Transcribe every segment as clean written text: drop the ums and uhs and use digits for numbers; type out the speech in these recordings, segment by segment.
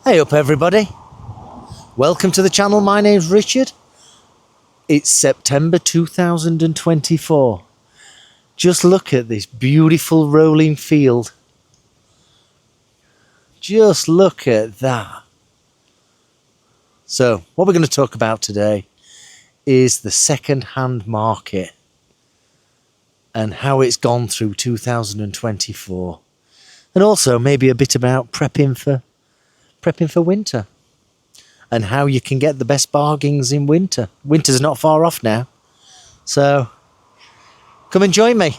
Hey up everybody, welcome to the channel. My name's Richard. It's September 2024. Just look at this beautiful rolling field. Just look at that. So what we're going to talk about today is the second-hand market and how it's gone through 2024, and also maybe a bit about prepping for winter and how you can get the best bargains in winter. Winter's not far off now, so come and join me.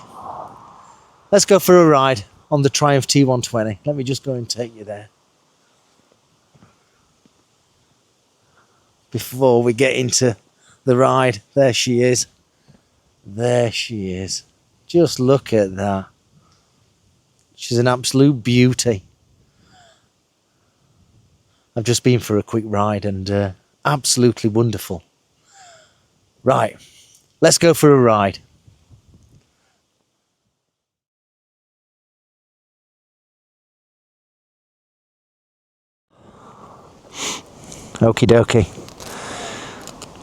Let's go for a ride on the Triumph T120. Let me just go and take you there before we get into the ride. There she is. There she is. Just look at that. She's an absolute beauty. I've just been for a quick ride and absolutely wonderful. Right, let's go for a ride. Okie dokie.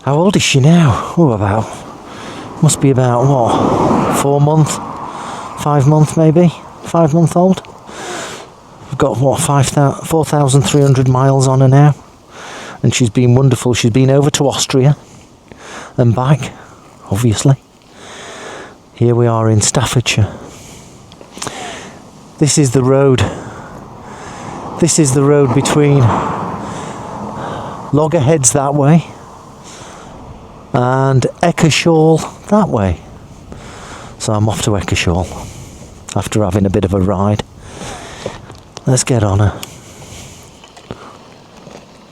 How old is she now? Must be about what? 4 month? 5 month maybe? 5 month old? We've got what, 4,300 miles on her now, and she's been wonderful. She's been over to Austria and back, obviously. Here we are in Staffordshire. This is the road. This is the road between Loggerheads that way and Eckershall that way. So I'm off to Eckershall after having a bit of a ride. Let's get on her.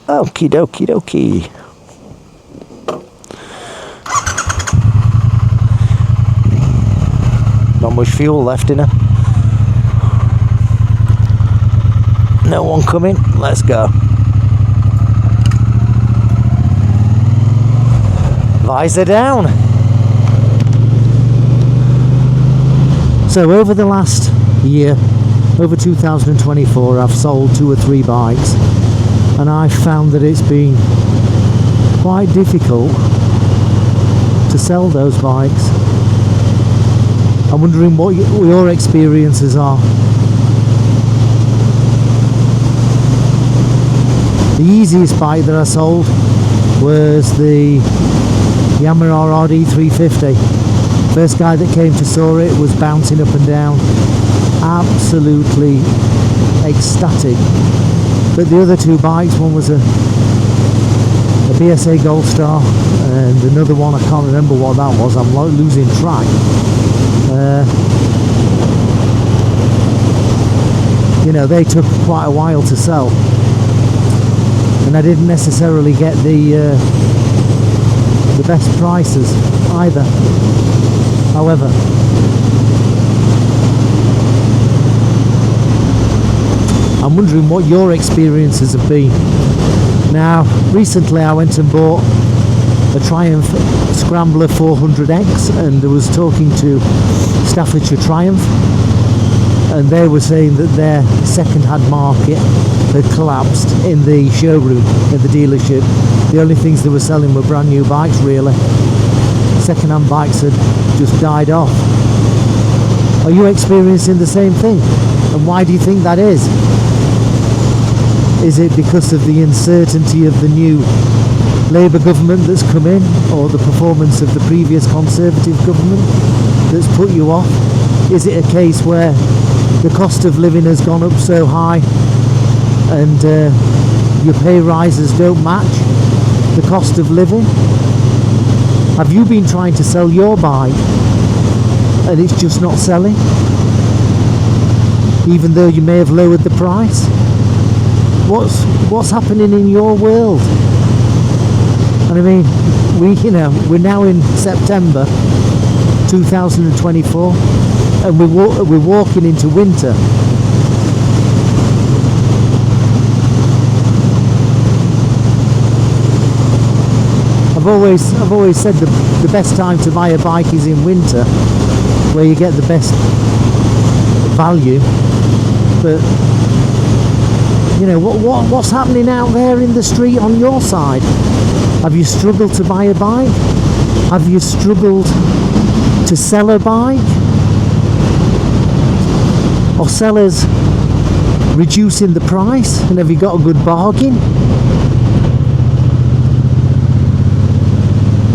Okie dokie dokie. Not much fuel left in her. No one coming. Let's go. Visordown. So over the last year, over 2024, I've sold 2 or 3 bikes, and I've found that it's been quite difficult to sell those bikes. I'm wondering what your experiences are. The easiest bike that I sold was the Yamaha RD350. First guy that came to saw it was bouncing up and down, absolutely ecstatic. But the other 2 bikes, one was a BSA Gold Star and another one, I can't remember what that was, I'm losing track. You know, they took quite a while to sell, and I didn't necessarily get the best prices either. However, I'm wondering what your experiences have been. Now, recently I went and bought a Triumph Scrambler 400X, and I was talking to Staffordshire Triumph, and they were saying that their second-hand market had collapsed in the showroom, in the dealership. The only things they were selling were brand new bikes, really. Second-hand bikes had just died off. Are you experiencing the same thing? And why do you think that is? Is it because of the uncertainty of the new Labour government that's come in, or the performance of the previous Conservative government that's put you off? Is it a case where the cost of living has gone up so high and your pay rises don't match the cost of living? Have you been trying to sell your bike and it's just not selling, even though you may have lowered the price? What's happening in your world? And I mean, we're now in September 2024, and we're walking into winter. I've always said the best time to buy a bike is in winter, where you get the best value. But You know, what's happening out there in the street on your side? Have you struggled to buy a bike? Have you struggled to sell a bike? Or sellers reducing the price? And have you got a good bargain?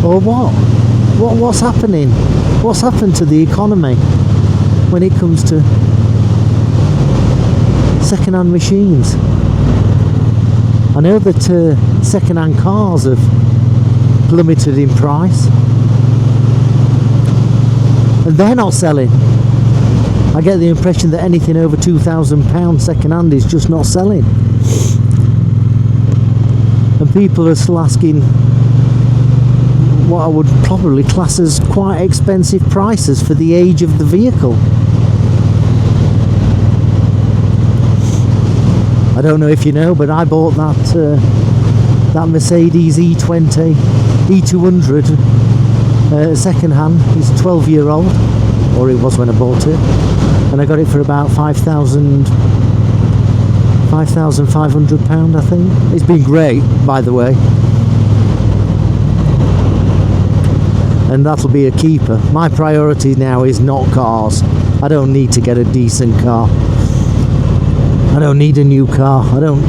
Or what? What's happening? What's happened to the economy when it comes to second-hand machines? I know that second-hand cars have plummeted in price, and they're not selling. I get the impression that anything over £2,000 second-hand is just not selling, and people are still asking what I would probably class as quite expensive prices for the age of the vehicle. I don't know if you know, but I bought that Mercedes E20 E200 second hand. It's 12-year-old, or it was when I bought it, and I got it for about £5,500, I think. It's been great, by the way, and that'll be a keeper. My priority now is not cars. I don't need to get a decent car. I don't need a new car. I don't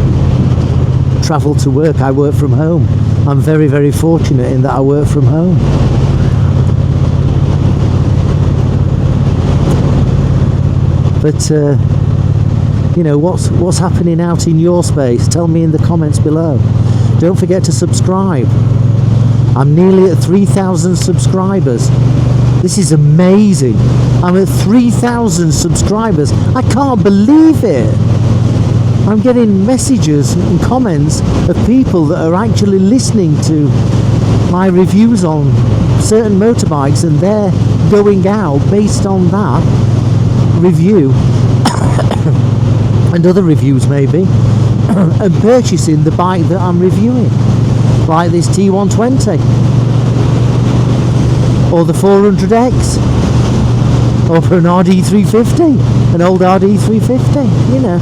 travel to work. I work from home. I'm very, very fortunate in that I work from home. But you know, what's happening out in your space? Tell me in the comments below. Don't forget to subscribe. I'm nearly at 3,000 subscribers. This is amazing. I'm at 3,000 subscribers. I can't believe it. I'm getting messages and comments of people that are actually listening to my reviews on certain motorbikes, and they're going out based on that review and other reviews maybe and purchasing the bike that I'm reviewing, like this T120 or the 400X, or for an RD350, an old RD350, you know.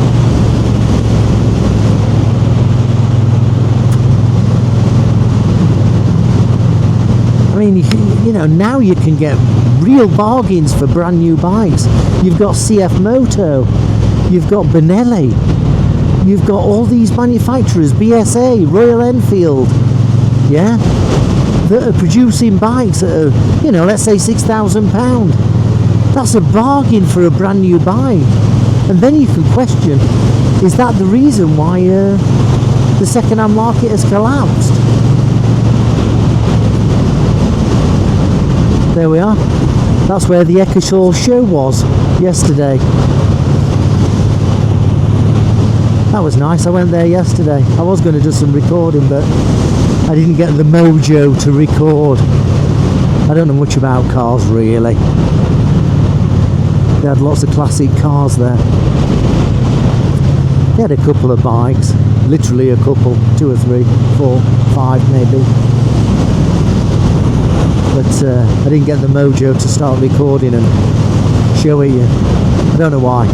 I mean, you know, now you can get real bargains for brand new bikes. You've got CF Moto, you've got Benelli, you've got all these manufacturers, BSA, Royal Enfield, yeah, that are producing bikes that are, you know, let's say £6,000. That's a bargain for a brand new bike. And then you can question, is that the reason why the second-hand market has collapsed? There we are. That's where the Eccleshall show was yesterday. That was nice. I went there yesterday. I was going to do some recording, but I didn't get the mojo to record. I don't know much about cars really. They had lots of classic cars there. They had a couple of bikes, literally a couple, 2 or 3, 4, 5 maybe. But I didn't get the mojo to start recording and show it you. I don't know why.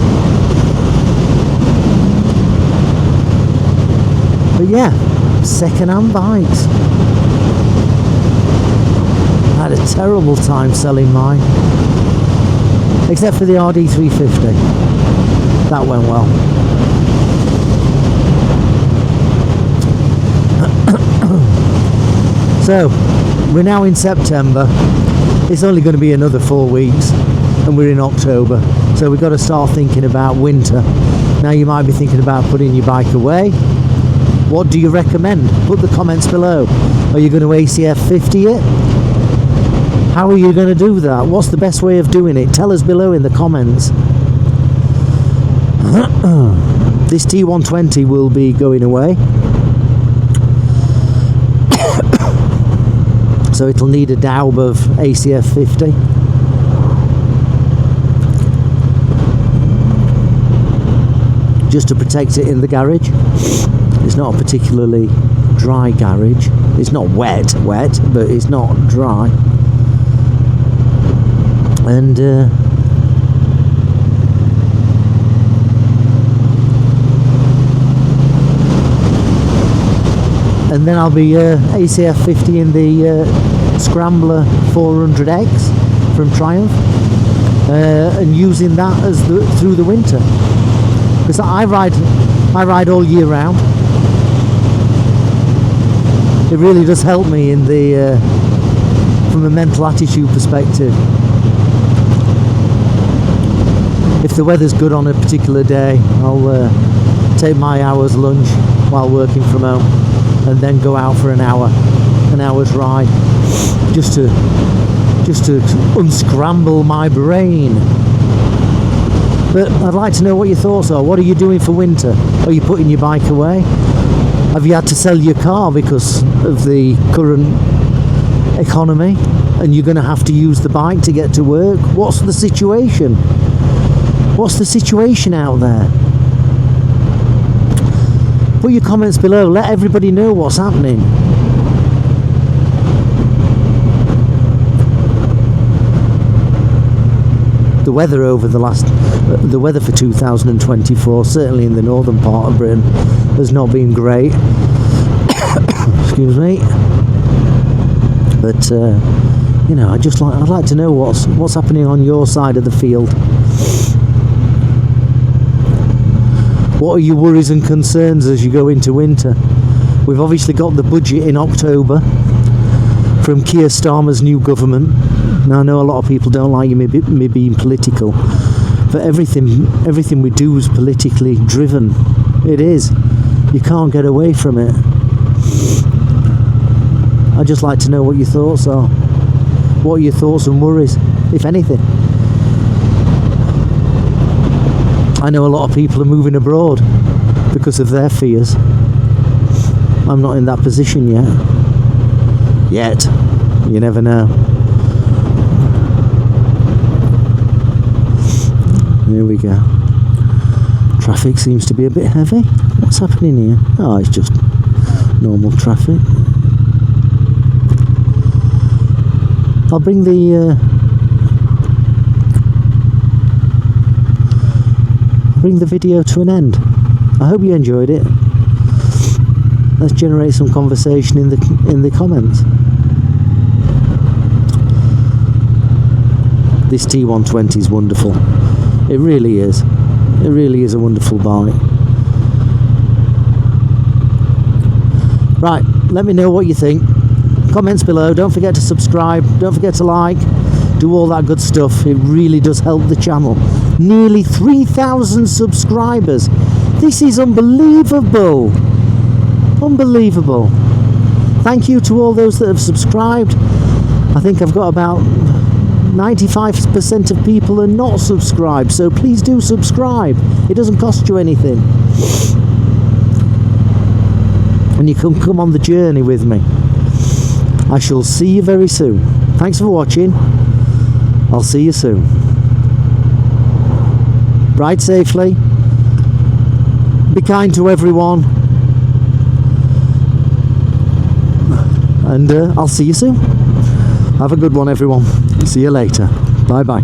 But yeah, second-hand bikes. I had a terrible time selling mine. Except for the RD350. That went well. So, we're now in September. It's only going to be another 4 weeks and we're in October, so we've got to start thinking about winter. Now you might be thinking about putting your bike away. What do you recommend? Put the comments below. Are you going to ACF 50 it? How are you going to do that? What's the best way of doing it? Tell us below in the comments. This T120 will be going away. So it'll need a daub of ACF 50. Just to protect it in the garage. It's not a particularly dry garage. It's not wet, but it's not dry. And and then I'll be ACF 50 in the Scrambler 400X from Triumph, and using that as through the winter, because I ride all year round. It really does help me in the from a mental attitude perspective. If the weather's good on a particular day, I'll take my hour's lunch while working from home, and then go out for an hour's ride, just to unscramble my brain. But I'd like to know what your thoughts are. What are you doing for winter? Are you putting your bike away? Have you had to sell your car because of the current economy, and you're going to have to use the bike to get to work? What's the situation? What's the situation out there? Put your comments below. Let everybody know what's happening. The weather the weather for 2024, certainly in the northern part of Britain, has not been great. Excuse me. But you know, I'd like to know what's happening on your side of the field. What are your worries and concerns as you go into winter? We've obviously got the budget in October from Keir Starmer's new government. Now, I know a lot of people don't like me being political, but everything we do is politically driven. It is. You can't get away from it. I'd just like to know what your thoughts are. What are your thoughts and worries, if anything? I know a lot of people are moving abroad because of their fears. I'm not in that position yet. You never know. Here we go. Traffic seems to be a bit heavy. What's happening here? Oh, it's just normal traffic. I'll bring the video to an end. I hope you enjoyed it. Let's generate some conversation in the comments. This T120 is wonderful. It really is. It really is a wonderful bike. Right, let me know what you think. Comments below. Don't forget to subscribe. Don't forget to like. Do all that good stuff. It really does help the channel. Nearly 3,000 subscribers. This is unbelievable. Unbelievable. Thank you to all those that have subscribed. I think I've got about 95% of people are not subscribed, so please do subscribe. It doesn't cost you anything, and you can come on the journey with me. I shall see you very soon. Thanks for watching. I'll see you soon. Ride safely, be kind to everyone, and I'll see you soon. Have a good one, everyone. See you later. Bye bye.